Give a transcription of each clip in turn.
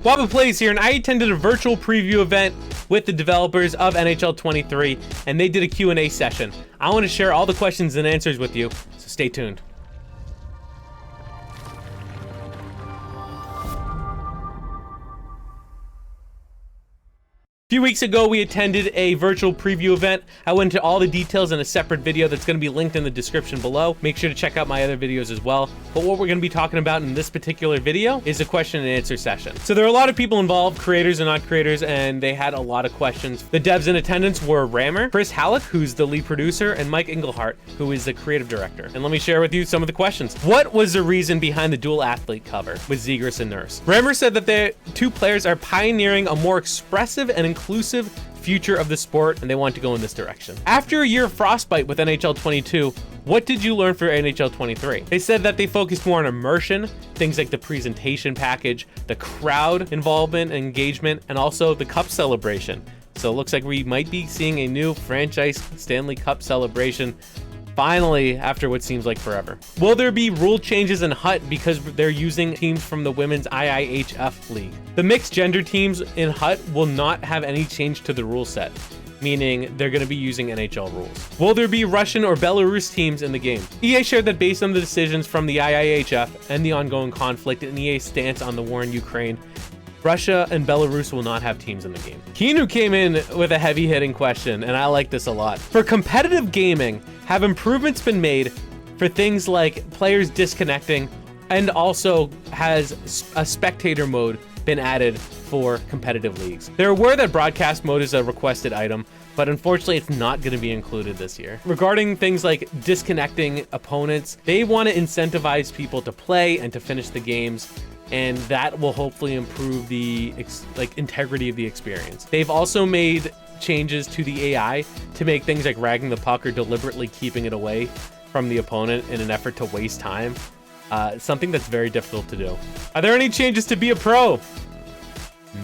Waba Plays here, and I attended a virtual preview event with the developers of NHL 23, and they did a Q&A session. I want to share all the questions and answers with you, so stay tuned. A few weeks ago, we attended a virtual preview event. I went into all the details in a separate video that's going to be linked in the description below. Make sure to check out my other videos as well. But what we're going to be talking about in this particular video is a question and answer session. So there are a lot of people involved, creators and non-creators, and they had a lot of questions. The devs in attendance were Rammer, Chris Halleck, who's the lead producer, and Mike Engelhart, who is the creative director. And let me share with you some of the questions. What was the reason behind the dual athlete cover with Zegras and Nurse? Rammer said that the two players are pioneering a more expressive and inclusive future of the sport, and they want to go in this direction. After a year of frostbite with NHL 22, what did you learn for NHL 23? They said that they focused more on immersion, things like the presentation package, the crowd involvement and engagement, and also the cup celebration. So it looks like we might be seeing a new franchise Stanley Cup celebration finally, after what seems like forever. Will there be rule changes in HUT because they're using teams from the women's IIHF league? The mixed gender teams in HUT will not have any change to the rule set, meaning they're going to be using NHL rules. Will there be Russian or Belarus teams in the game? EA shared that based on the decisions from the IIHF and the ongoing conflict and EA's stance on the war in Ukraine, Russia and Belarus will not have teams in the game. Keanu came in with a heavy-hitting question, and I like this a lot. For competitive gaming, have improvements been made for things like players disconnecting, and also has a spectator mode been added for competitive leagues? They're aware that broadcast mode is a requested item, but unfortunately it's not going to be included this year. Regarding things like disconnecting opponents, they want to incentivize people to play and to finish the games, and that will hopefully improve the integrity of the experience. They've also made changes to the AI to make things like ragging the puck or deliberately keeping it away from the opponent in an effort to waste time. Something that's very difficult to do. Are there any changes to be a pro?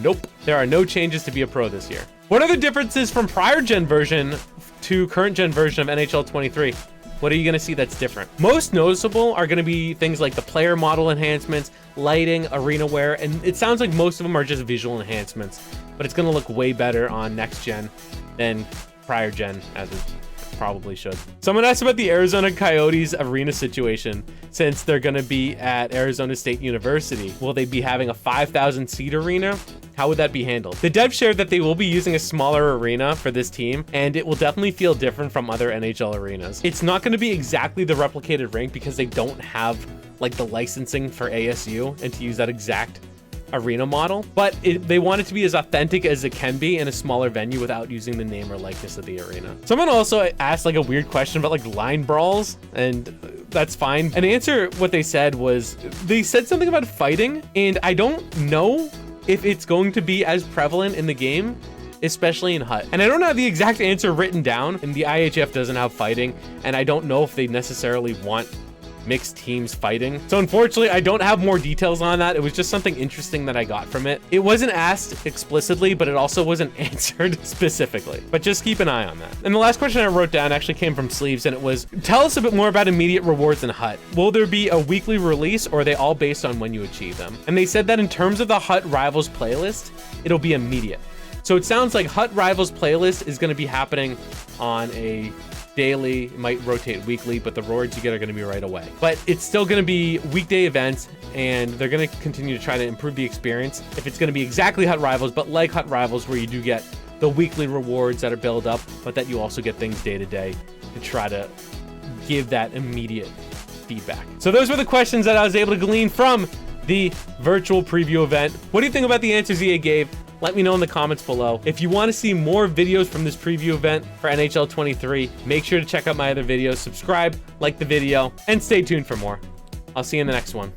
Nope, there are no changes to be a pro this year. What are the differences from prior gen version to current gen version of NHL 23? What are you going to see that's different? Most noticeable are going to be things like the player model enhancements, lighting, arena wear, and it sounds like most of them are just visual enhancements, but it's going to look way better on next gen than prior gen, as it probably should. Someone asked about the Arizona Coyotes Arena situation. Since they're going to be at Arizona State University, will they be having a 5,000 seat arena? How would that be handled? The dev shared that they will be using a smaller arena for this team, and it will definitely feel different from other NHL arenas. It's not going to be exactly the replicated rink because they don't have like the licensing for ASU and to use that exact arena model, but they want it to be as authentic as it can be in a smaller venue without using the name or likeness of the arena. Someone also asked like a weird question about like line brawls, and that's fine. An answer, what they said was, they said something about fighting, and I don't know if it's going to be as prevalent in the game, especially in HUT. And I don't have the exact answer written down, and the IHF doesn't have fighting, and I don't know if they necessarily want mixed teams fighting. So unfortunately, I don't have more details on that. It was just something interesting that I got from it. It wasn't asked explicitly, but it also wasn't answered specifically. But just keep an eye on that. And the last question I wrote down actually came from Sleeves, and it was, tell us a bit more about immediate rewards in HUT. Will there be a weekly release, or are they all based on when you achieve them? And they said that in terms of the HUT Rivals playlist, it'll be immediate. So it sounds like HUT Rivals playlist is going to be happening on a daily, it might rotate weekly, but the rewards you get are going to be right away. But it's still going to be weekday events, and they're going to continue to try to improve the experience. If it's going to be exactly HUT Rivals, but like HUT Rivals, where you do get the weekly rewards that are built up, but that you also get things day to day to try to give that immediate feedback. So those were the questions that I was able to glean from the virtual preview event. What do you think about the answers EA gave? Let me know in the comments below. If you want to see more videos from this preview event for NHL 23, make sure to check out my other videos, subscribe, like the video, and stay tuned for more. I'll see you in the next one.